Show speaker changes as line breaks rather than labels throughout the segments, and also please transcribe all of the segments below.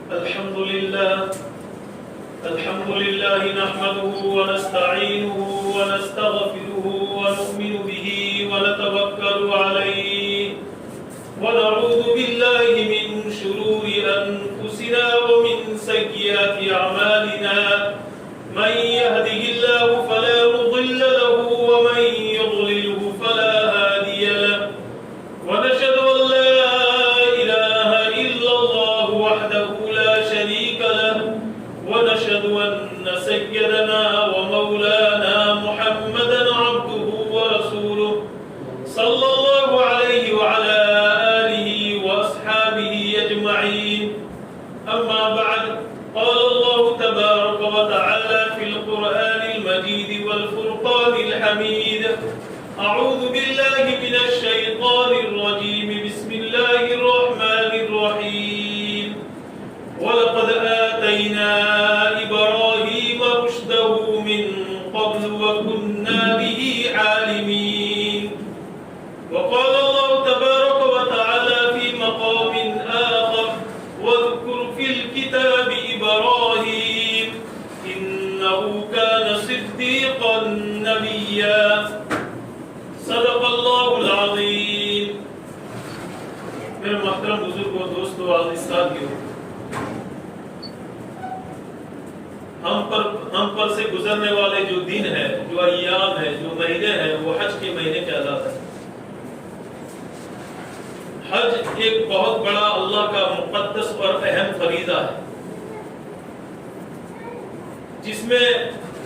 الحمد لله نحمده ونستعينه ونستغفره ونؤمن به ونتوكل عليه ونعوذ بالله من شرور أنفسنا ومن سيئات أعمالنا من يهده الله فلا مضل له ومن يضلله فلا هادي له ونشهد أن لا إله إلا الله وحده لا شريك له ونشهد أن سيدنا ومولانا محمدا عبده ورسوله صلى الله عليه وعلى آله وأصحابه أجمعين أما بعد قال الله تبارك وتعالى في القرآن المجيد والفرقان الحميد أعوذ بالله من الشيطان الرجيم بسم الله الرحمن الرحيم ولقد آتينا إبراهيم رشده من قبل وكنا به عالمين وقال الله تبارك وتعالى في مقام آخر واذكر في الكتاب إبراهيم إنه كان صديقا نبيا صدق اللہ العظیم. میرے محترم بزرگوں دوستوں عزیز ساتھیوں، ہم پر سے گزرنے والے جو دن ہے، جو ایام ہے، جو مہینے ہیں، وہ حج کے مہینے کہلاتے ہیں. حج ایک بہت بڑا اللہ کا مقدس اور اہم فریضہ ہے، جس میں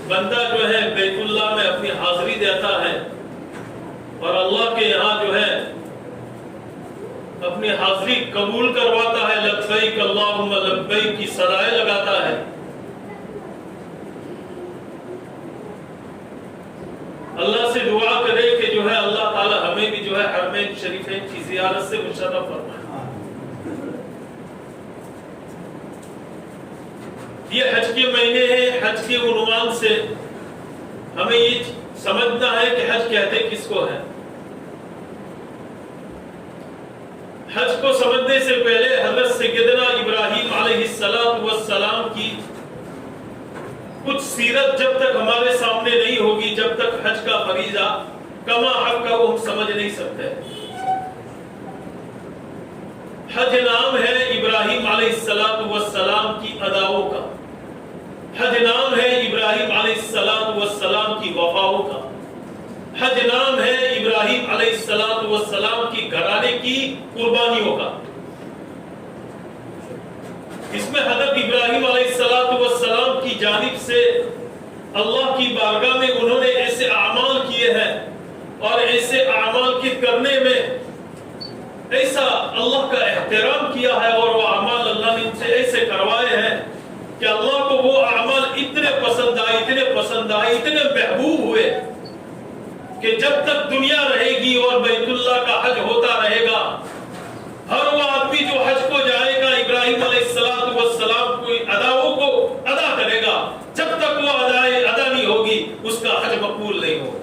بندہ جو ہے بیت اللہ میں اپنی حاضری دیتا ہے اور اللہ کے یہاں جو ہے اپنی حاضری قبول کرواتا ہے، لبیک اللہم لبیک کی صدائیں لگاتا ہے. اللہ سے دعا کرے کہ جو ہے اللہ تعالی ہمیں بھی جو ہے حرمین شریفین کی زیارت سے مشرف فرمائے. یہ حج کے مہینے ہیں. حج کے عنوان سے ہمیں یہ سمجھنا ہے کہ حج کہتے کس کو ہے. حج کو سمجھنے سے پہلے حضرت سیدنا ابراہیم علیہ السلام کی کچھ سیرت جب تک ہمارے سامنے نہیں ہوگی، جب تک حج کا فریضہ کما حق کا وہ ہم سمجھ نہیں سکتے. حج نام ہے ابراہیم علیہ السلام کی اداؤں کا. حج نام ہے ابراہیم علیہ السلام کی وفاؤں کا. حج نام ہے ابراہیم علیہ السلام کی گھرانے کی قربانیوں کا. اس میں حضرت ابراہیم علیہ السلام کی جانب سے اللہ کی بارگاہ میں انہوں نے ایسے اعمال کیے ہیں اور ایسے اعمال کے کرنے میں ایسا اللہ کا احترام کیا ہے اور وہ اعمال اللہ نے ان سے ایسے کروائے ہیں کہ اللہ کو وہ اعمال اتنے پسند آئے، اتنے محبوب ہوئے کہ جب تک دنیا رہے گی اور بیت اللہ کا حج ہوتا رہے گا، ہر وہ آدمی جو حج کو جائے گا ابراہیم علیہ السلام کی اداؤں کو ادا کرے گا. جب تک وہ ادا نہیں ہوگی اس کا حج مقبول نہیں ہوگا.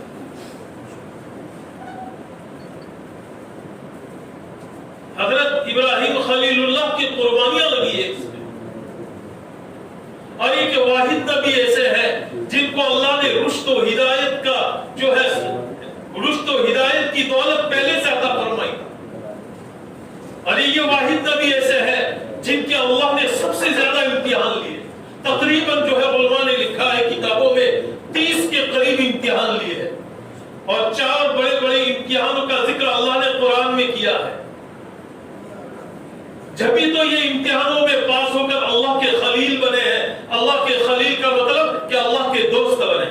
حضرت ابراہیم خلیل اللہ کی قربانیاں لگی ہے اور یہ کہ واحد نبی ایسے ہیں جن کو اللہ نے رشد و ہدایت کا جو ہے رشد و ہدایت کی دولت پہلے سے عطا فرمائی. اور یہ واحد نبی ایسے ہیں جن کے اللہ نے سب سے زیادہ امتحان لیے. تقریباً جو ہے علماء نے لکھا ہے کتابوں میں 30 کے قریب امتحان لیے ہیں اور 4 بڑے بڑے امتحانوں کا ذکر اللہ نے قرآن میں کیا ہے. جبھی تو یہ امتحانوں میں پاس ہو کر اللہ کے خلیل بنے ہیں. اللہ کے خلیل کا مطلب کہ اللہ کے دوست بنے.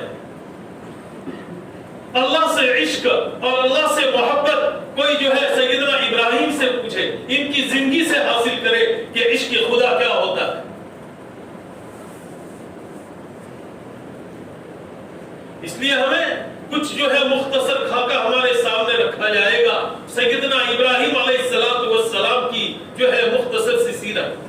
اللہ سے عشق اور اللہ سے محبت کوئی جو ہے سیدنا ابراہیم سے پوچھے، ان کی زندگی سے حاصل کرے کہ عشق خدا کیا ہوتا ہے. اس لیے ہمیں کچھ جو ہے مختصر خاکہ ہمارے سامنے رکھا جائے گا سیدنا ابراہیم علیہ السلام کی جو ہے مختصر سی سیرت.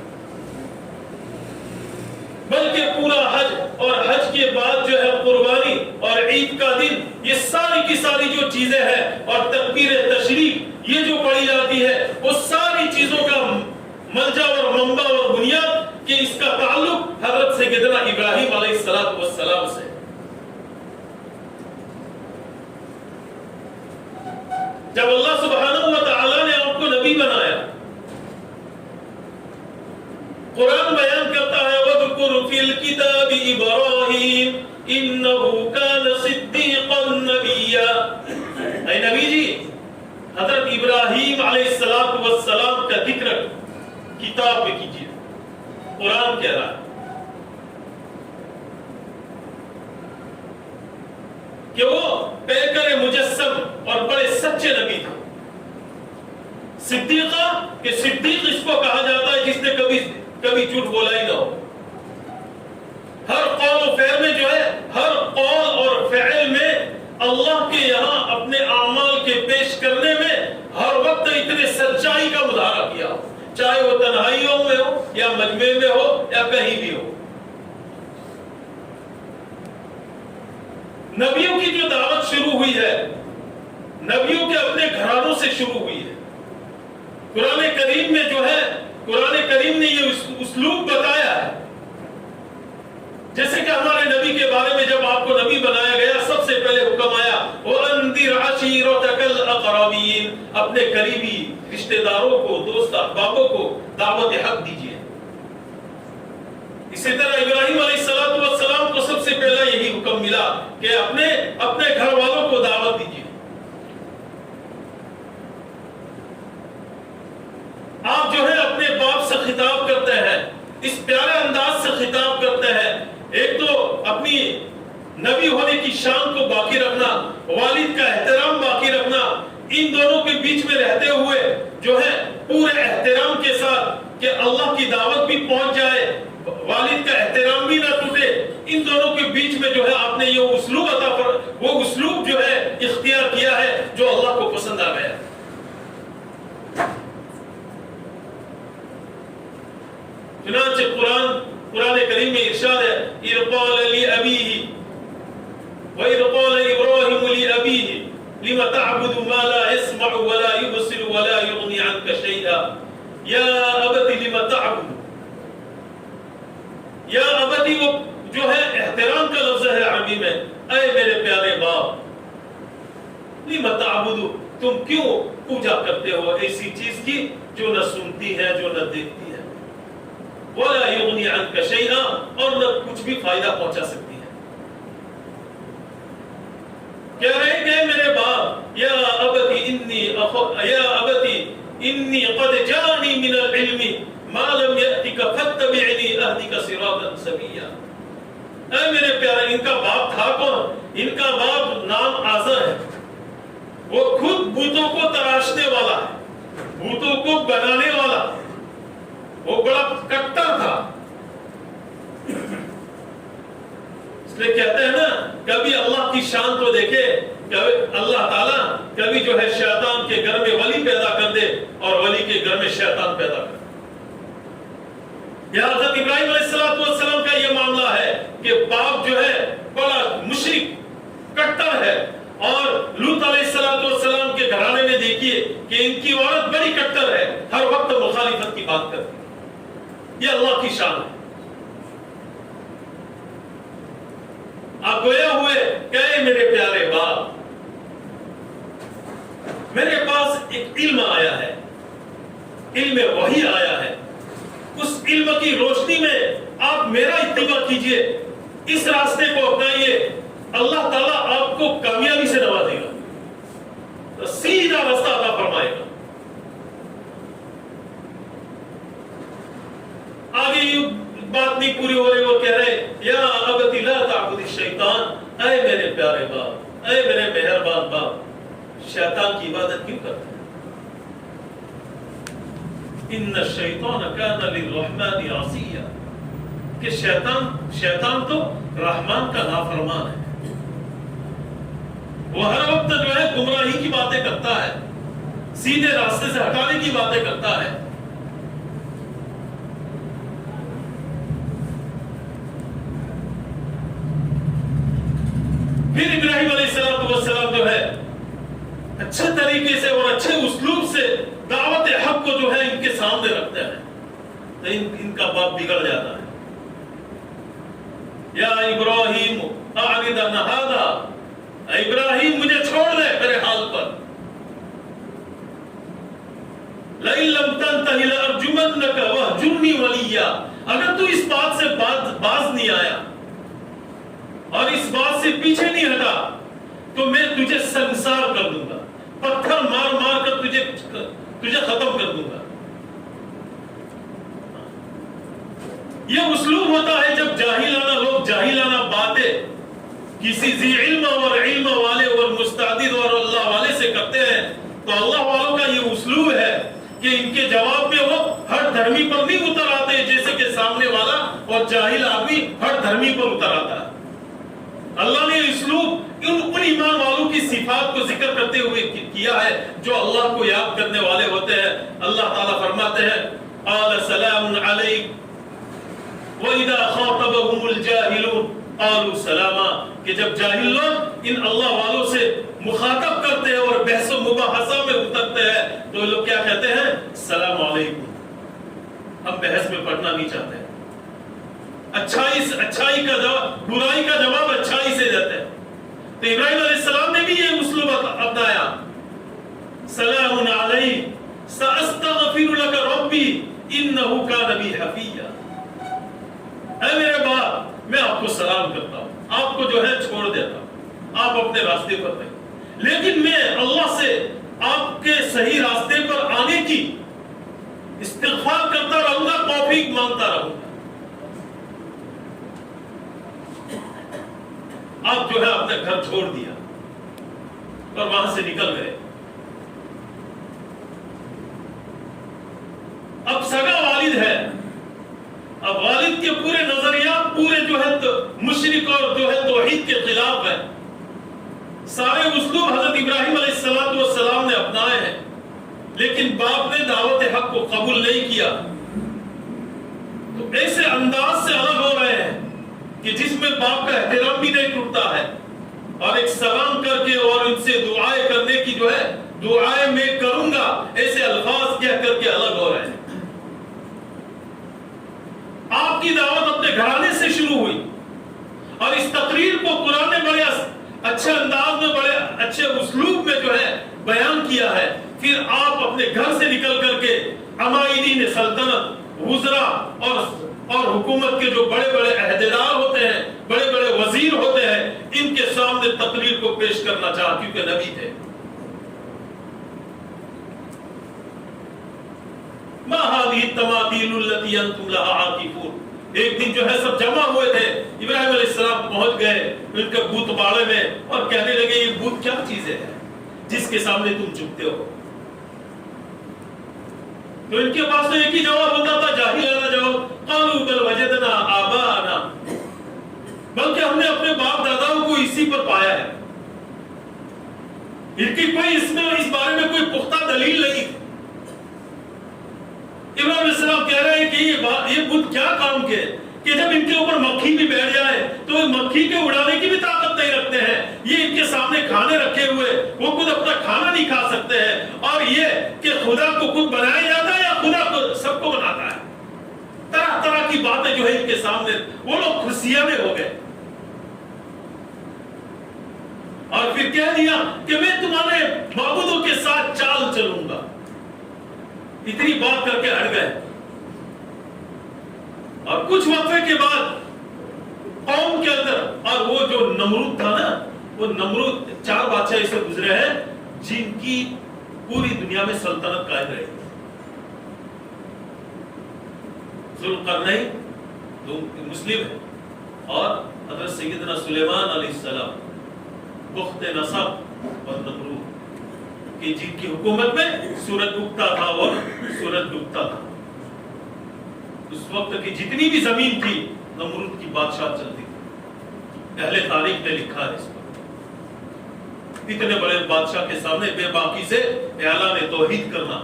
بلکہ پورا حج اور حج کے بعد جو ہے قربانی اور عید کا دن، یہ ساری کی ساری جو چیزیں ہیں اور تکبیر تشریف یہ جو پڑھی جاتی ہے، وہ ساری چیزوں کا ملجا اور منبع اور بنیاد کہ والسلام سے. جب اللہ سبحانہ و تعالی نے آپ کو نبی بنایا، قرآن بیان کرتا ہے وَذْكُرْ فِي الْكِتَابِ إِبْرَاهِيمَ إِنَّهُ كَانَ صِدِّيقًا نَبِيًّا. اے نبی جی، حضرت ابراہیم علیہ السلام کا ذکر کتاب میں کیجیے. قرآن کہہ رہا ہے کہ وہ پیکر مجسم اور بڑے سچے نبی تھے. صدیقہ کہ صدیق اس کو کہا جاتا ہے جس نے کبھی جھوٹ بولا ہی نہ ہو. ہر قول و فعل میں جو ہے، ہر قول اور فعل میں اللہ کے یہاں اپنے اعمال کے پیش کرنے میں ہر وقت اتنے سچائی کا مظاہرہ کیا ہو، چاہے وہ تنہائیوں میں ہو یا مجمع میں ہو یا کہیں بھی ہو. نبیوں کی جو دعوت شروع ہوئی ہے، نبیوں کے اپنے گھرانوں سے شروع ہوئی ہے. قرآن کریم میں جو ہے، قرآن کریم نے یہ اسلوب بتایا ہے. جیسے کہ ہمارے نبی کے بارے میں جب آپ کو نبی بنایا گیا، سب سے پہلے حکم آیا وَأَنذِرْ عَشِيرَتَكَ الْأَقْرَبِينَ، اپنے قریبی رشتہ داروں کو، دوست احبابوں کو دعوت حق دیجیے. اسی طرح ابراہیم علیہ السلام کو سب سے پہلا یہی حکم ملا کہ اپنے گھر والوں کو دعوت دیجیے. آپ جو ہے اپنے باپ سے خطاب کرتے ہیں، اس پیارے انداز سے خطاب کرتے ہیں. ایک تو اپنی نبی ہونے کی شان کو باقی رکھنا، والد کا احترام باقی رکھنا، ان دونوں کے بیچ میں رہتے ہوئے جو ہے پورے احترام کے ساتھ کہ اللہ کی دعوت بھی پہنچ جائے، والد کا احترام بھی نہ ٹوٹے. ان دونوں کے بیچ میں جو ہے آپ نے یہ وہ اسلوب جو ہے اختیار کیا ہے جو اللہ کو پسند آ گیا. چنانچہ قرآن کریم میں ارشاد ہے اِذْ قَالَ لِأَبِيهِ وَإِذْ قَالَ إِبْرَاهِيمُ لِأَبِيهِ لِمَ تَعْبُدُ مَا لَا يَسْمَعُ وَلَا يُبْصِرُ وَلَا يُغْنِي عَنْكَ شَيْئًا يَا أَبَتِ لِمَ تَعْبُدُ. یا ابتی وہ جو ہے احترام کا لفظ ہے عربی میں. اے میرے پیارے باپ، لِمَ تَعْبُدُ، تم کیوں پوجا کرتے ہو ایسی چیز کی جو نہ سنتی ہے، جو نہ دیکھتی ہے، وَلَا يُغْنِي عَنْكَ شَيْئًا، اور نہ کچھ بھی فائدہ پہنچا سکتی ہے. کہہ رہے کہ میرے باپ، یا ابتی انی قد جانی من العلم ما لم یأتک فاتبعنی اہدک صراطا سویا. اے میرے پیارے، ان کا باپ تھا کون؟ ان کا باپ نام آزر ہے. وہ خود بتوں کو تراشنے والا ہے، بتوں کو بنانے والا. وہ بڑا کٹر تھا. اس لیے کہتے ہیں نا، کبھی اللہ کی شان تو دیکھے، کبھی اللہ تعالیٰ کبھی جو ہے شیطان کے گھر میں ولی پیدا کر دے اور ولی کے گھر میں شیطان پیدا کر دے. یہ حضرت ابراہیم علیہ السلام کا یہ معاملہ ہے کہ باپ جو ہے بڑا مشرک کٹر ہے، اور لوط علیہ السلام کے گھرانے میں دیکھیے کہ ان کی عورت بڑی کٹر ہے، ہر وقت مخالفت کی بات کرتی ہے. یہ اللہ کی شان ہے. آپ گویا ہوئے کہ میرے پیارے باپ، میرے پاس ایک علم آیا ہے، علم وحی آیا ہے. اس علم کی روشنی میں آپ میرا اتباع کیجئے، اس راستے کو اپنائیے، اللہ تعالیٰ آپ کو کامیابی سے نوازے گا، سیدھا راستہ عطا فرمائے گا. آگے یہ بات نہیں پوری ہو رہی، وہ کہہ رہے یا ابت لا تعبد الشیطان. اے میرے پیارے باپ، اے میرے مہربان باپ، شیطان کی عبادت کیوں کرتے ہیں؟ ان الشیطان کان للرحمن عصیا، کہ شیطان تو رحمان کا نافرمان ہے. وہ ہر وقت جو ہے گمراہی کی باتیں کرتا ہے، سیدھے راستے سے ہٹانے کی باتیں کرتا ہے. پھر ابراہیم علیہ السلام جو ہے اچھے طریقے سے اور اچھے اسلوب سے دعوت حق کو جو ہے ان کے سامنے رکھتے ہیں، تو ان کا باپ بگڑ جاتا ہے. یا ابراہیم اعرض عن ھذا، اے ابراہیم مجھے چھوڑ دے میرے حال پر، لئن لم تنتهِ لأرجمنك واهجرني مليا، اگر تو اس بات سے باز نہیں آیا اور اس بات سے پیچھے نہیں ہٹا تو میں تجھے سنسار کر دوں گا، پتھر مار مار کر تجھے ختم کر دوں گا۔ یہ اسلوب ہوتا ہے جب جاہلانہ لوگ جاہلانہ باتیں کسی ذی علم اور علم والے اور مستعد اور اللہ والے سے کرتے ہیں، تو اللہ والوں کا یہ اسلوب ہے کہ ان کے جواب میں وہ ہر دھرمی پر نہیں اتر آتے جیسے کہ سامنے والا اور جاہل آدمی ہر دھرمی پر اتر آتا ہے۔ اللہ نے اسلوب ان ایمان والوں کی صفات کو ذکر کرتے ہوئے کیا ہے جو اللہ کو یاد کرنے والے ہوتے ہیں۔ اللہ تعالیٰ فرماتے ہیں قال سلام علیکم وَإِذَا خَاطَبَهُمُ الْجَاهِلُونَ قَالُوا سَلَامًا، کہ جب جاہل لوگ ان اللہ والوں سے مخاطب کرتے ہیں اور بحث و مباحثہ میں اترتے ہیں تو لوگ کیا کہتے ہیں؟ السلام علیکم، ہم بحث میں پڑھنا نہیں چاہتے۔ اچھائی کا جواب برائی کا جواب اچھائی سے دیتے ہیں۔ تو ابراہیم علیہ السلام نے بھی یہ اسلوب اپنایا، سلام علیکم سأستغفر لك ربی انه كان بی حفیہ، اے میرے باپ میں آپ کو سلام کرتا ہوں، آپ کو جو ہے چھوڑ دیتا ہوں، آپ اپنے راستے پر رہیں، لیکن میں اللہ سے آپ کے صحیح راستے پر آنے کی استغفار کرتا رہوں گا، توفیق مانگتا رہوں گا۔ آپ جو ہے اپنے گھر چھوڑ دیا اور وہاں سے نکل گئے۔ اب سگا والد ہے، اب والد کے پورے نظریات پورے جو ہے مشرک اور جو ہے توحید کے خلاف ہے۔ سارے اسلوب حضرت ابراہیم علیہ السلام نے اپنائے ہیں، لیکن باپ نے دعوت حق کو قبول نہیں کیا، تو ایسے انداز سے الگ ہو رہے ہیں کہ جس میں باپ کا احترام بھی نہیں ٹوٹتا ہے، اور ایک سلام کر کے اور ان سے دعائیں کرنے کی جو ہے دعائیں میں کروں گا ایسے الفاظ کہہ کر کے الگ ہو رہے ہیں۔ آپ کی دعوت اپنے گھرانے سے شروع ہوئی اور اس تقریر کو قرآن نے بڑے اچھے انداز میں بڑے اچھے اسلوب میں جو ہے بیان کیا ہے۔ پھر آپ اپنے گھر سے نکل کر کے عمائدین سلطنت، وزراء اور حکومت کے جو بڑے بڑے عہدیدار ہوتے ہیں، بڑے بڑے وزیر ہوتے ہیں، ان کے سامنے تقریر کو پیش کرنا چاہا کیونکہ نبی تھے۔ ما هذه التماثيل التي انتم لها عاكفون، ایک دن جو ہے سب جمع ہوئے تھے، ابراہیم علیہ السلام پہنچ گئے ان کے بت باڑے میں اور کہنے لگے یہ بت کیا چیز ہے جس کے سامنے تم جھکتے ہو؟ تو ان کے پاس تو ایک ہی جواب ہوتا تھا، جاہلانہ جواب، قالوا بل وجدنا آباءنا، بلکہ ہم نے اپنے باپ داداؤں کو اسی پر پایا ہے۔ ان کی کوئی اس بارے میں کوئی پختہ دلیل نہیں تھی۔ ابراہیم علیہ السلام کہہ رہے ہیں کہ یہ بت کیا کام کے کہ جب ان کے اوپر مکھی بھی بیٹھ جائے تو مکھی کے اڑانے کی بھی طاقت نہیں رکھتے ہیں، یہ ان کے سامنے کھانے رکھے ہوئے وہ خود اپنا کھانا نہیں کھا سکتے ہیں، اور یہ کہ خدا کو خود بنایا جاتا ہے یا خدا کو سب کو بناتا ہے، طرح طرح کی باتیں جو ہے ان کے سامنے، وہ لوگ خوشیاں میں ہو گئے اور پھر کہہ دیا کہ میں تمہارے معبودوں کے ساتھ چال چلوں گا۔ اتنی بات کر کے ہٹ گئے، اور کچھ وقفے کے بعد قوم کے اندر، اور وہ جو نمرود تھا نا، وہ نمرود 4 بادشاہ اسے گزرے ہیں جن کی پوری دنیا میں سلطنت قائم رہی۔ ذوالقرنین جو مسلم ہے، اور حضرت سیدنا سلیمان علیہ السلام، بخت نصب اور نمرود کہ جن کی حکومت میں سورج اگتا تھا اور سورج ڈوبتا تھا۔ اس وقت کی جتنی بھی زمین تھی نمرود کی بادشاہ چلتی تھی، اہل تاریخ نے لکھا ہے اس پر۔ اتنے بڑے بادشاہ کے سامنے بے باکی سے اعلان توحید کرنا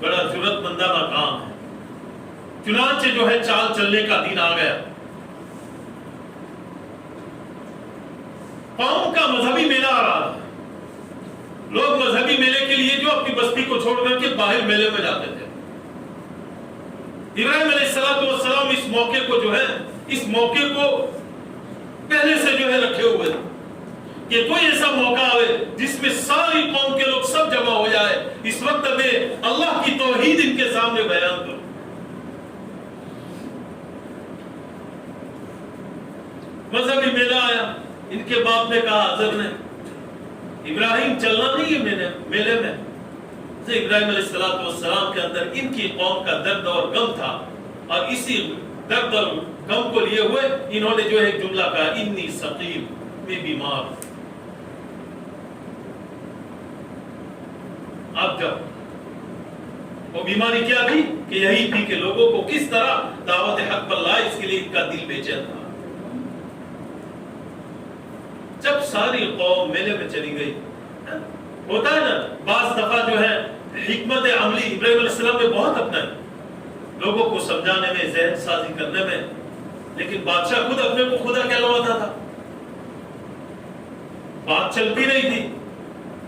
بڑا جرأت مندانہ کام ہے۔ چنانچہ جو ہے چال چلنے کا دن آ گیا، قوم کا مذہبی میلہ آ رہا تھا، لوگ مذہبی میلے کے لیے جو اپنی بستی کو چھوڑ کر کے باہر میلے میں جاتے تھے۔ ابراہیم علیہ السلام اس موقع کو جو ہے، اس موقع کو پہلے سے جو ہے رکھے ہوئے کہ کوئی ایسا موقع آئے جس میں ساری قوم کے لوگ سب جمع ہو جائے، اس وقت میں اللہ کی توحید ان کے سامنے بیان کروں۔ مذہبی میلہ آیا، ان کے باپ نے کہا حضرت نے ابراہیم چلنا نہیں ہے میلے میں۔ ابراہیم علیہ السلام کے اندر ان کی قوم کا درد اور غم تھا، اور اسی درد اور غم کو لیے ہوئے انہوں نے جو ایک جملہ کہا، انی سقیم، میں بیمار ہوں۔ اب جب وہ بیماری کیا تھی کہ یہی تھی کہ لوگوں کو کس طرح دعوت حق پر لائے، اس کے لیے ان کا دل بے چین تھا۔ جب ساری قوم میلے میں چلی گئی، ہوتا ہے نا بعض دفعہ جو ہے حکمت عملی ابراہیم علیہ السلام نے بہت اپنائی لوگوں کو سمجھانے میں، ذہن سازی کرنے میں، لیکن بادشاہ خود اپنے کو خدا کہلواتا تھا، بات چلتی نہیں تھی۔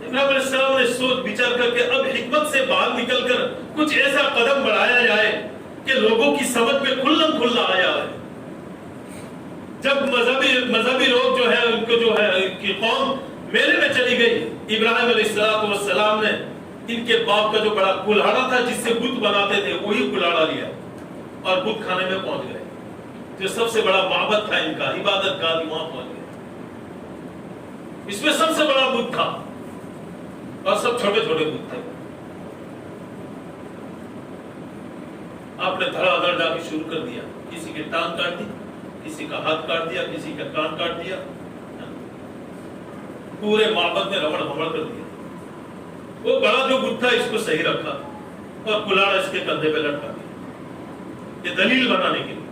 ابراہیم علیہ السلام نے سوچ بچار کر کے اب حکمت سے باہر نکل کر کچھ ایسا قدم بڑھایا جائے کہ لوگوں کی سمجھ میں کھلم کھلا آ جائے۔ جب مذہبی لوگ جو ہے ان کو جو ہے ان کی قوم میلے میں چلی گئی، ابراہیم علیہ السلام نے ان کے باپ کا جو بڑا کلاڑا تھا جس سے بت بناتے تھے وہی کلاڑا لیا اور بت خانے میں پہنچ گئے، جو سب سے بڑا معبد تھا ان کا، عبادت گاہ، وہاں پہنچ گئے۔ اس میں سب سے بڑا بت تھا اور سب چھوٹے چھوٹے بت تھے۔ آپ نے دھڑا دھڑ جا کے شروع کر دیا، کسی کی ٹانگ کاٹ دی، کسی کا ہاتھ کاٹ دیا، کسی کا کان کاٹ دیا، پورے معبد میں رمڑ بھمڑ کر دیا۔ وہ بڑا جو بت تھا اس کو صحیح رکھا اور کلاڑا اس کے کندھے پہ لٹکا دیا، یہ دلیل بنانے کے لیے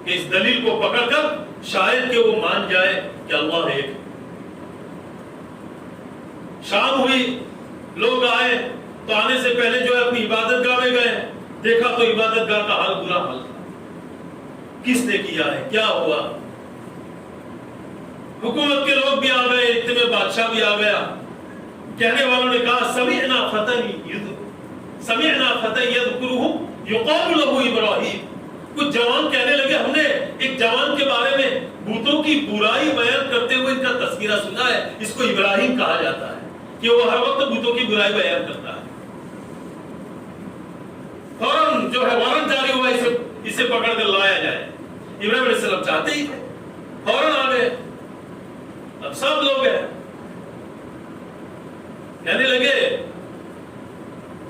کہ اس دلیل کو پکڑ کر شاید کہ وہ مان جائے کہ اللہ ایک۔ شام ہوئی، لوگ آئے تو آنے سے پہلے جو ہے اپنی عبادت گاہ میں گئے، دیکھا تو عبادت گاہ کا حال برا حال تھا۔ کس نے کیا ہے، کیا ہوا؟ حکومت کے لوگ بھی آ گئے، اتنے میں بادشاہ بھی آ گیا۔ کہنے والوں نے کہا سمعنا فتى يذكرهم يقال له ابراہیم۔ کچھ جوان کہنے لگے ہم نے ایک جوان کے بارے میں بتوں کی برائی بیان کرتے ہوئے ان کا تذکرہ سنا ہے، اس کو ابراہیم کہا جاتا ہے کہ وہ ہر وقت بتوں کی برائی بیان کرتا ہے۔ فوراً جو ہے وارنٹ جاری ہوا اسے پکڑ کر لایا جائے۔ ابراہیم علیہ السلام چاہتے ہی تھے، فوراً آ گئے۔ اب سب لوگ ہیں، کہنے لگے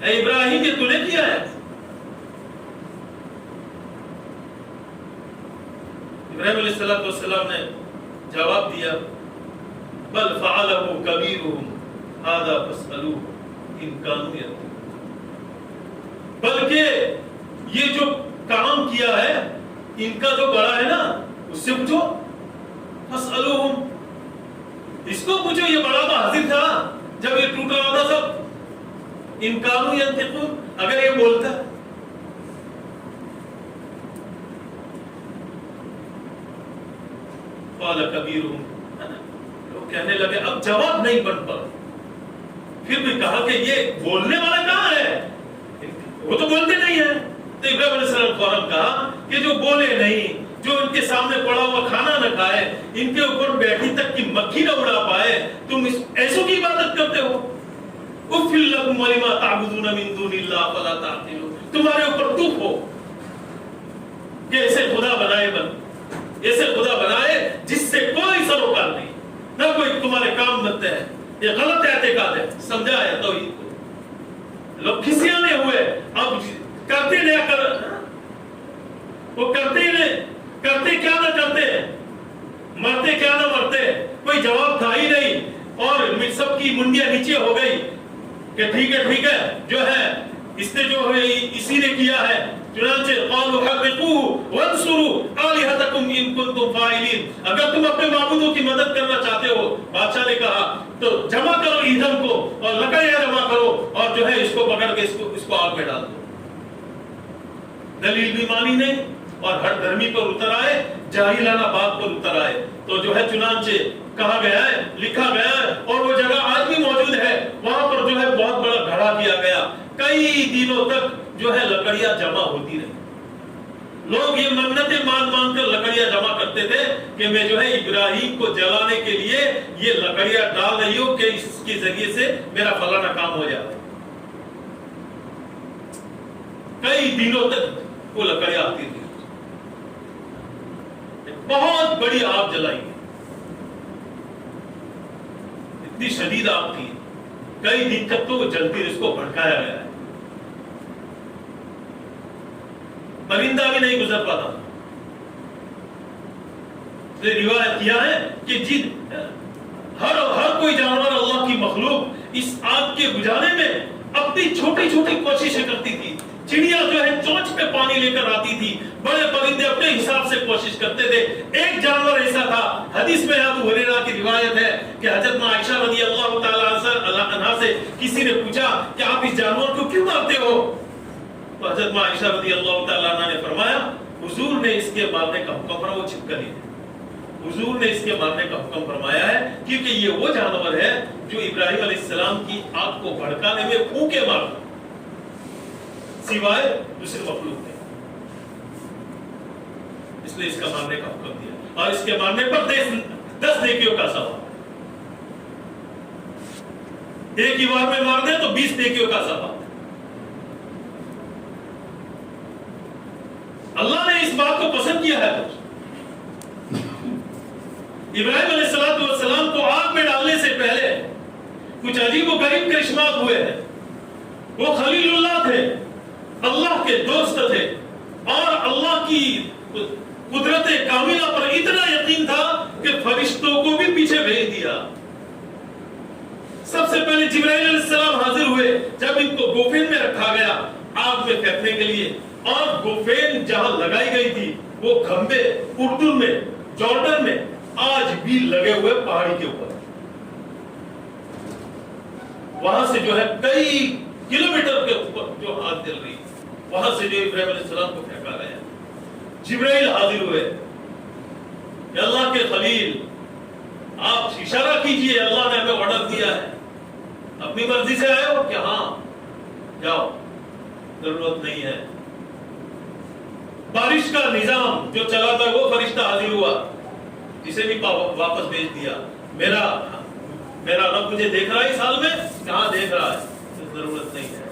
اے ابراہیم یہ تو نے کیا ہے؟ ابراہیم علیہ السلام نے جواب دیا بل فعلہ کبیرہم ھذا فاسألوہ ان کانوا یتقون، بلکہ یہ جو کام کیا ہے ان کا جو بڑا ہے نا اس سے پوچھو، فاسألوہم، اس کو پوچھو، یہ بڑا تو حاضر تھا جب یہ ٹوٹ رہا تھا سب، ان کانوا ینطقون، اگر یہ بولتا۔ قال کبیرہم، لوگ کہنے لگے اب جواب نہیں بن پا، پھر بھی کہا کہ یہ بولنے والا کہاں ہے، وہ تو بولتے نہیں ہے۔ تو ابراہیم علیہ السلام فوراً کہا کہ جو بولے نہیں، جو ان کے سامنے پڑا ہوا کھانا نہ کھائے، ان کے اوپر بیٹھی تک کی مکھی نہ اڑا پائے، تم ایسوں کی عبادت کرتے ہو؟ اُفٍّ لَكُمْ وَلِمَا تَعْبُدُونَ مِن دُونِ اللَّهِ فَلَا تَعْقِلُونَ، تمہارے اوپر دکھ ہو کہ ایسے خدا بنائے ایسے خدا بنائے جس سے کوئی سروکار نہیں، نہ کوئی تمہارے کام بنتے ہیں، یہ غلط اعتقاد ہے۔ سمجھا ہے توحید کو، لوگ کھسیانے ہوئے، اب کرتے نیا کر، وہ کرتے ہی نہیں، کرتے کیا نہ کرتے، مرتے کیا نہ مرتے، کوئی جواب تھا ہی نہیں، اور سب کی منڈیاں نیچے ہو گئی کہ ٹھیک ہے جو ہے اس نے جو ہے اسی نے کیا ہے۔ چنانچہ قالوا حرقوه وانصروا آلهتكم ان كنتم فاعلین، اگر تم اپنے معبودوں کی مدد کرنا چاہتے ہو، بادشاہ نے کہا تو جمع کرو ایندھن کو اور لکڑیاں جمع کرو اور جو ہے اس کو پکڑ کے اس کو آگ میں ڈال دو۔ دلیل بھی مانی نہیں اور ہر دھرمی پر اتر آئے، جاہلانہ بات پر اتر آئے۔ تو جو ہے چنانچہ کہا گیا ہے، لکھا گیا ہے، اور وہ جگہ آج بھی موجود ہے، وہاں پر جو ہے بہت بڑا گھڑا کیا گیا، کئی دنوں تک جو ہے لکڑیاں جمع ہوتی رہی۔ لوگ یہ منتیں مان مان کر لکڑیاں جمع کرتے تھے کہ میں جو ہے ابراہیم کو جلانے کے لیے یہ لکڑیاں ڈال رہی ہوں کہ اس کے ذریعے سے میرا فلانا کام ہو جائے. کئی دنوں تک وہ لکڑیاں آتی تھی. بہت بڑی آگ جلائی گئی, اتنی شدید آگ تھی, کئی دن تک تو وہ جلتی رہی, اس کو بھڑکایا گیا ہے. پرندہ بھی نہیں گزر پاتا. روایت کیا ہے کہ ہر کوئی جانور اللہ کی مخلوق اس آگ کے بجھانے میں اپنی چھوٹی چھوٹی کوششیں کرتی تھی. چڑیا جو ہے چونچ پہ پانی لے کر آتی تھی, بڑے پرندے اپنے حساب سے کوشش کرتے تھے. ایک جانور ایسا تھا, حدیث میں ابو ہریرہ کی روایت ہے کہ حضرت عائشہ رضی اللہ تعالی عنہا سے کسی نے پوچھا کہ آپ اس جانور کو کیوں مارتے ہو؟ تو حضرت عائشہ رضی اللہ تعالی عنہ نے فرمایا حضور نے اس کے مارنے کا حکم فرمایا. وہ چھپکلی ہے, حضور نے اس کے مارنے کا حکم فرمایا ہے کیونکہ یہ وہ جانور ہے جو ابراہیم علیہ السلام کی آگ کو بھڑکانے میں پھونکے مارتا سوائے دوسرے مخلوق نے, اس لیے اس کا مارنے کا حکم دیا. اور اس کے مارنے پر 10 نیکیوں کا ثواب. ایک ہی بار میں مار دے تو 20 نیکیوں کا ثواب. اللہ نے اس بات کو پسند کیا ہے. ابراہیم علیہ السلام کو آگ میں ڈالنے سے پہلے کچھ عجیب و غریب کرشمات ہوئے ہیں. وہ خلیل اللہ تھے, اللہ کے دوست تھے, اور اللہ کی قدرت کاملہ پر اتنا یقین تھا کہ فرشتوں کو بھی پیچھے بھیج دیا. سب سے پہلے جبرائیل علیہ السلام حاضر ہوئے جب ان کو گوفین میں رکھا گیا آگ میں پھینکنے کے لیے. اور گوفین جہاں لگائی گئی تھی وہ کھمبے اردن میں, جارڈن میں آج بھی لگے ہوئے پہاڑی کے اوپر. وہاں سے جو ہے کئی کلومیٹر کے اوپر جو آگ جل رہی, وہاں سے جو ابراہیم علیہ السلام کو پھینکا گیا. جبرائیل حاضر ہوئے کہ اللہ کے خلیل آپ اشارہ کیجئے, اللہ نے ہمیں آرڈر دیا ہے, اپنی مرضی سے آئے ہو کہ ہاں جاؤ, ضرورت نہیں ہے. بارش کا نظام جو چلا تھا وہ فرشتہ حاضر ہوا, جسے بھی واپس بھیج دیا. میرا رب مجھے دیکھ رہا ہے اس حال میں, کہاں دیکھ رہا ہے, ضرورت نہیں ہے.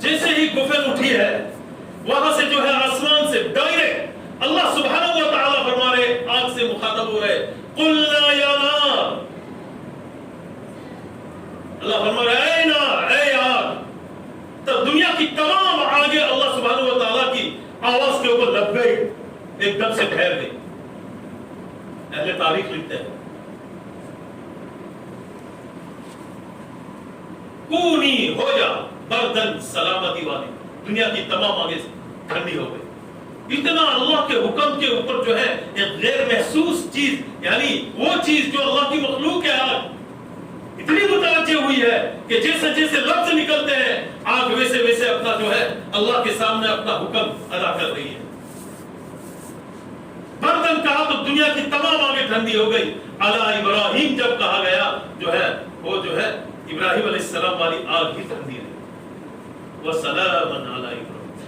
جیسے ہی گفن اٹھی ہے وہاں سے جو ہے آسمان سے ڈائریکٹ اللہ سبحانہ و تعالی فرما رہے, آگ سے مخاطب ہو رہے, قلنا یا نار, اللہ فرما رہے اے نار, اے آگ. تب دنیا کی تمام آگے اللہ سبحانہ و تعالیٰ کی آواز کے اوپر لگ گئی, ایک دم سے ٹھہر گئی. اہل تاریخ لکھتے ہیں کونی ہو جا بردن سلامتی والی, دنیا کی تمام آگے ٹھنڈی ہو گئی. اتنا اللہ کے حکم کے اوپر جو ہے ایک غیر محسوس چیز, یعنی وہ چیز جو اللہ کی مخلوق ہے آگ, اتنی متوجہ ہوئی ہے کہ جیسے جیسے لفظ نکلتے ہیں آگ ویسے ویسے اپنا جو ہے اللہ کے سامنے اپنا حکم ادا کر رہی ہے. بردن کہا تو دنیا کی تمام آگے ٹھنڈی ہو گئی. علی ابراہیم جب کہا گیا جو ہے وہ جو ہے ابراہیم علیہ السلام والی آگ ہی ٹھنڈی رہی. وسلام علی ابراہیم,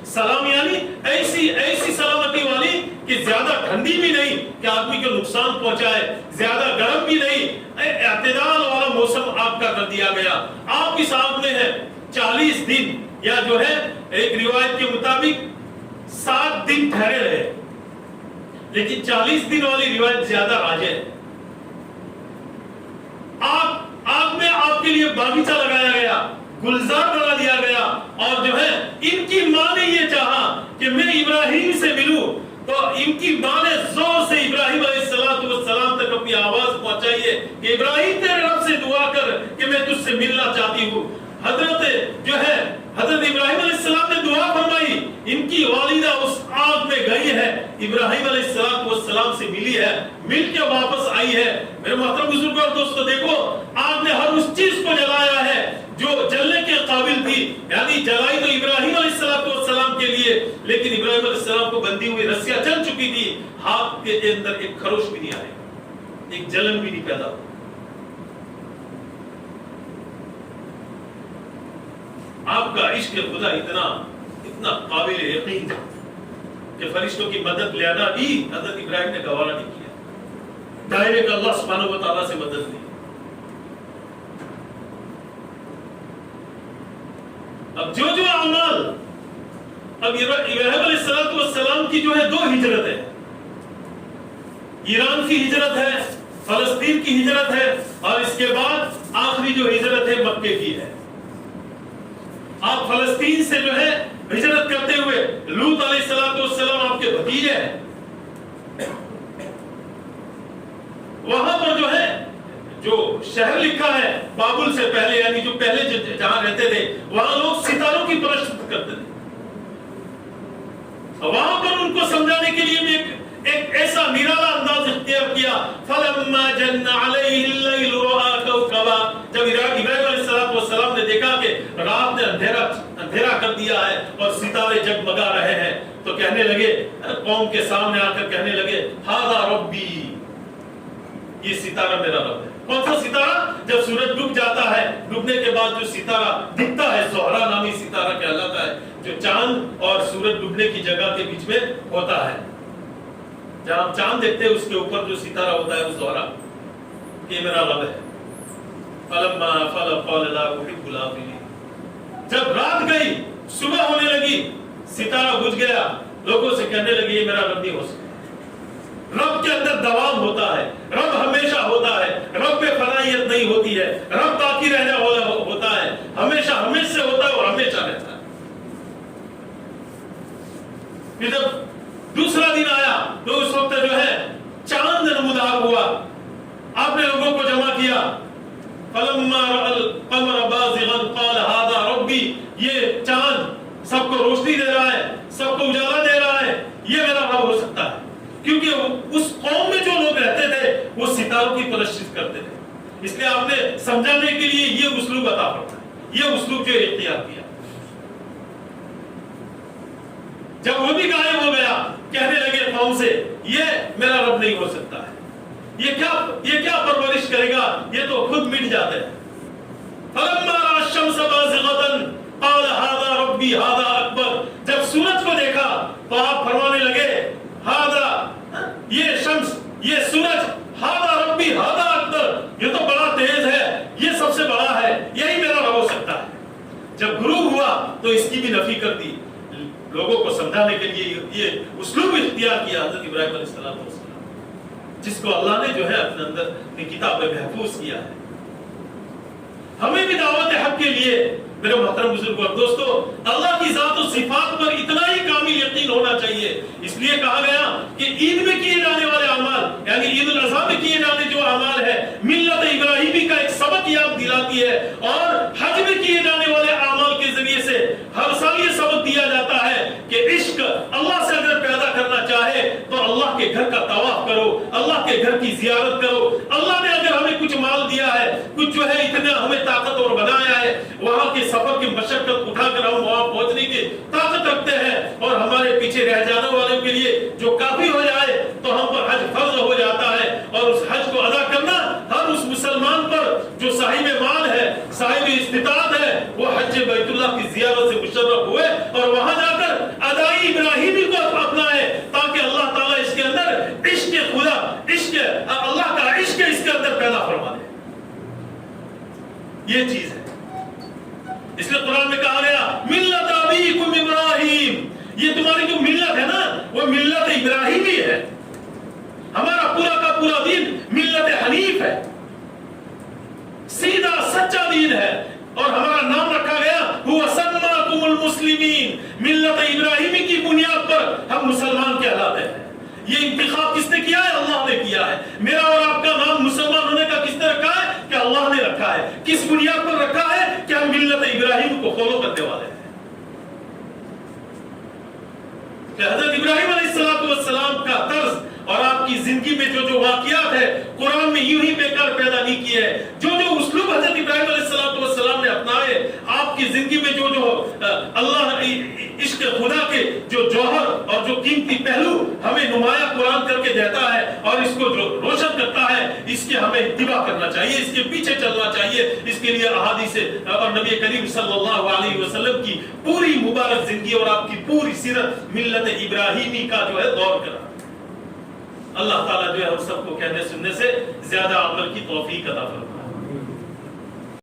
سلام یعنی ایسی سلامتی والی کہ زیادہ ٹھنڈی بھی نہیں کہ آدمی کو نقصان پہنچائے, زیادہ گرم بھی نہیں, اعتدال والا موسم آپ کا کر دیا گیا. آپ اس آگ میں ہیں 40 دن, یا جو ہے ایک روایت کے مطابق 7 دن ٹھہرے رہے, لیکن 40 دن والی روایت زیادہ راجح ہے. آگ میں آپ کے لیے باغیچہ لگایا گیا, گلزار بنا دیا گیا, اور جو ہے ان کی ماں نے یہ چاہا کہ میں ابراہیم سے ملوں, تو ان کی ماں نے زور سے ابراہیم علیہ السلام تک اپنی آواز پہنچائیے کہ ابراہیم تیرے رب سے دعا کر کہ میں تجھ سے ملنا چاہتی ہوں. حضرت ابراہیم علیہ السلام نے دعا فرمائی, ان کی والدہ اس آگ میں گئی ہے, ابراہیم علیہ السلام سے ملی ہے, مل کے واپس آئی ہے. میرے محترم بزرگوں اور دوستو, دیکھو آگ نے ہر اس چیز کو جلایا ہے جو جلنے کے قابل تھی, یعنی جلائی تو ابراہیم علیہ السلام کے لیے, لیکن ابراہیم علیہ السلام کو بندھی ہوئی رسیاں چل چکی تھی, ہاتھ کے اندر ایک خروش بھی نہیں آئے, ایک جلن بھی نہیں پیدا ہو. آپ کا عشق خدا اتنا قابل یقین تھا کہ فرشتوں کی مدد لینا بھی حضرت ابراہیم نے گوارا نہیں کیا، ڈائریکٹ اللہ سبحانہ و تعالیٰ سے مدد لی۔ اب جو اعمال، اب ابراہیم علیہ السلام کی جو ہے 2 ہجرت ہے، ایران کی ہجرت ہے، فلسطین کی ہجرت ہے، اور اس کے بعد آخری جو ہجرت ہے مکے کی ہے۔ آپ فلسطین سے جو ہے ہجرت کرتے ہوئے، لوط علیہ السلام آپ کے بھتیجے ہیں، وہاں پر جو ہے جو شہر لکھا ہے بابل سے پہلے، یعنی جو پہلے جہاں رہتے تھے وہاں لوگ ستاروں کی پرست کرتے تھے۔ وہاں پر ان کو سمجھانے کے لیے بھی ایک ایسا نرالا انداز اختیار کیا، فَلَمَّا جَنَّ عَلَيْهِ اللَّيْلُ رَأَىٰ كَوْكَبًا، جب ابراہیم علیہ السلام نے دیکھا کہ رات نے اندھیرا کر دیا ہے اور ستارے جگمگا رہے ہیں، تو کہنے لگے، قوم کے سامنے آ کر کہنے لگے، هَذَا رَبِّي، یہ ستارہ میرا رب ہے۔ کون سا ستارہ؟ جب سورج ڈوب جاتا ہے، ڈوبنے کے بعد جو ستارہ دکھتا ہے، زہرا نامی ستارہ کہلاتا ہے، جو چاند اور سورج ڈوبنے کی جگہ کے بیچ میں ہوتا ہے، جب ہم چاند دیکھتے ہیں اس کے اوپر جو ستارہ ہوتا ہے وہ زہرا، یہ میرا رب ہے۔ فَلَمَّا أَفَلَ قَالَ لَا أُحِبُّ الْآفِلِينَ، جب رات گئی، صبح ہونے لگی، ستارہ بجھ گیا، لوگوں سے کہنے لگے یہ میرا رب نہیں ہو سکتا۔ رب کے اندر دوام ہوتا ہے، رب ہمیشہ ہوتا ہے، رب میں فنائیت نہیں ہوتی ہے، رب باقی رہنا ہوتا ہے، ہمیشہ ہمیشہ سے ہوتا ہے اور ہمیشہ رہتا ہے۔ پھر جب دوسرا دن آیا تو اس وقت جو ہے چاند نمودار ہوا، آپ نے لوگوں کو جمع کیا، فَلَمَّا رَأَى الْقَمَرَ بَازِغًا قَالَ هَذَا رَبِّي، یہ چاند سب کو روشنی دے رہا ہے، سب کو اجالا دے رہا ہے، یہ میرا رب ہو سکتا ہے۔ کیونکہ اس قوم میں جو لوگ رہتے تھے وہ ستاروں کی پرستش کرتے تھے، اس لیے آپ نے سمجھانے کے لیے یہ اسلوب عطا فرمایا، یہ اسلوب جو اختیار کیا۔ جب وہ بھی غائب ہو گیا، کہنے لگے قوم سے یہ میرا رب نہیں ہو سکتا ہے، یہ کیا پرورش کرے گا، یہ تو خود مٹ جاتا ہے۔ فَلَمَّا رَأَى الشَّمْسَ بَازِغَةً قَالَ هَذَا رَبِّي هَذَا أَكْبَرُ، جب سورج کو دیکھا تو آپ فرمانے لگے یہ شمس، یہ سورج، ہاذا ربی ہاذا اکبر، یہ تو بڑا تیز ہے، یہ سب سے بڑا ہے، یہی میرا رب ہو سکتا ہے۔ جب غروب ہوا تو اس کی بھی نفی کر دی، لوگوں کو سمجھانے کے لیے یہ اسلوب اختیار کیا حضرت ابراہیم علیہ السلام، جس کو اللہ نے جو ہے اپنے اندر اپنی کتاب میں محفوظ کیا ہے۔ ہمیں بھی دعوت حق کے لیے میرے محترم بزرگوں اور دوستو، اللہ کی ذات و صفات پر اتنا ہی کامل یقین ہونا چاہیے۔ اس لیے کہا گیا کہ عید میں کیے جانے والے اعمال، یعنی عید الاضحیٰ میں کیے جانے جو اعمال ہے، ملت ابراہیمی کا ایک سبق یاد دلاتی ہے، اور حج میں کیے جانے والے اعمال کے ذریعے سے ہر سال یہ سبق دیا جاتا ہے کہ عشق اللہ سے اگر پیدا کرنا چاہے تو اللہ کے گھر کا طواف کرو، اللہ کے گھر کی زیارت کرو۔ اللہ نے اگر ہمیں کچھ مال دیا ہے، کچھ جو ہے اتنا ہمیں طاقتور بنایا ہے، وہاں کے سفر کی مشقت اٹھا کر ہم وہاں پہنچنے کی طاقت رکھتے ہیں، اور ہمارے پیچھے رہ جانے والوں کے لیے جو کافی ہو جائے تو ہم پر حج فرض ہو جاتا ہے، اور اس حج کو ادا کرنا ہر اس مسلمان پر جو صاحب مال ہے، صاحب استطاعت ہے، وہ حج بیت اللہ کی زیارت سے مشرف ہوئے اور وہاں جا کر ادائی ابراہیمی کو اپنائے، تاکہ اللہ تعالیٰ اس کے اندر عشق خدا، عشق اللہ کا عشق اس کے اندر پیدا فرما دے۔ یہ چیز ہے، اس لیے قرآن میں کہا گیا ملت ابیکم ابراہیم، یہ تمہاری جو ملت ہے نا وہ ملت ابراہیمی ہے، ہمارا پورا کا پورا دین ملت حنیف ہے، سیدھا سچا دین ہے، اور ہمارا نام رکھا گیا هو سماکم المسلمین، ملت ابراہیمی کی بنیاد پر ہم مسلمان کہلاتے ہیں۔ یہ انتخاب کس نے کیا ہے؟ اللہ نے کیا ہے۔ میرا اور آپ کا نام مسلمان ہونے کا کس نے رکھا ہے؟ کہ اللہ نے رکھا ہے۔ کس بنیاد پر رکھا ہے؟ کہ ہم ملت ابراہیم کو فالو کرنے والے ہیں، کہ حضرت ابراہیم علیہ السلام کا طرز اور آپ کی زندگی میں جو واقعات ہے قرآن میں یوں ہی بیکار پیدا نہیں کیے ہیں، جو اسلوب حضرت ابراہیم علیہ السلام نے اپنائے، آپ کی زندگی میں جو اللہ عشق خدا کے جو جوہر اور جو قیمتی پہلو ہمیں نمایاں قرآن کر کے دیتا ہے اور اس کو جو روشن کرتا ہے، اس کے ہمیں اتباع کرنا چاہیے، اس کے پیچھے چلنا چاہیے، اس کے لیے احادیث اور اور نبی کریم صلی اللہ علیہ وسلم کی پوری مبارک زندگی اور آپ کی پوری سیرت ملت ابراہیمی کا جو ہے دور کرا. اللہ تعالیٰ جو ہے ہم سب کو کہنے سننے سے زیادہ عمل کی توفیق عطا فرمائے.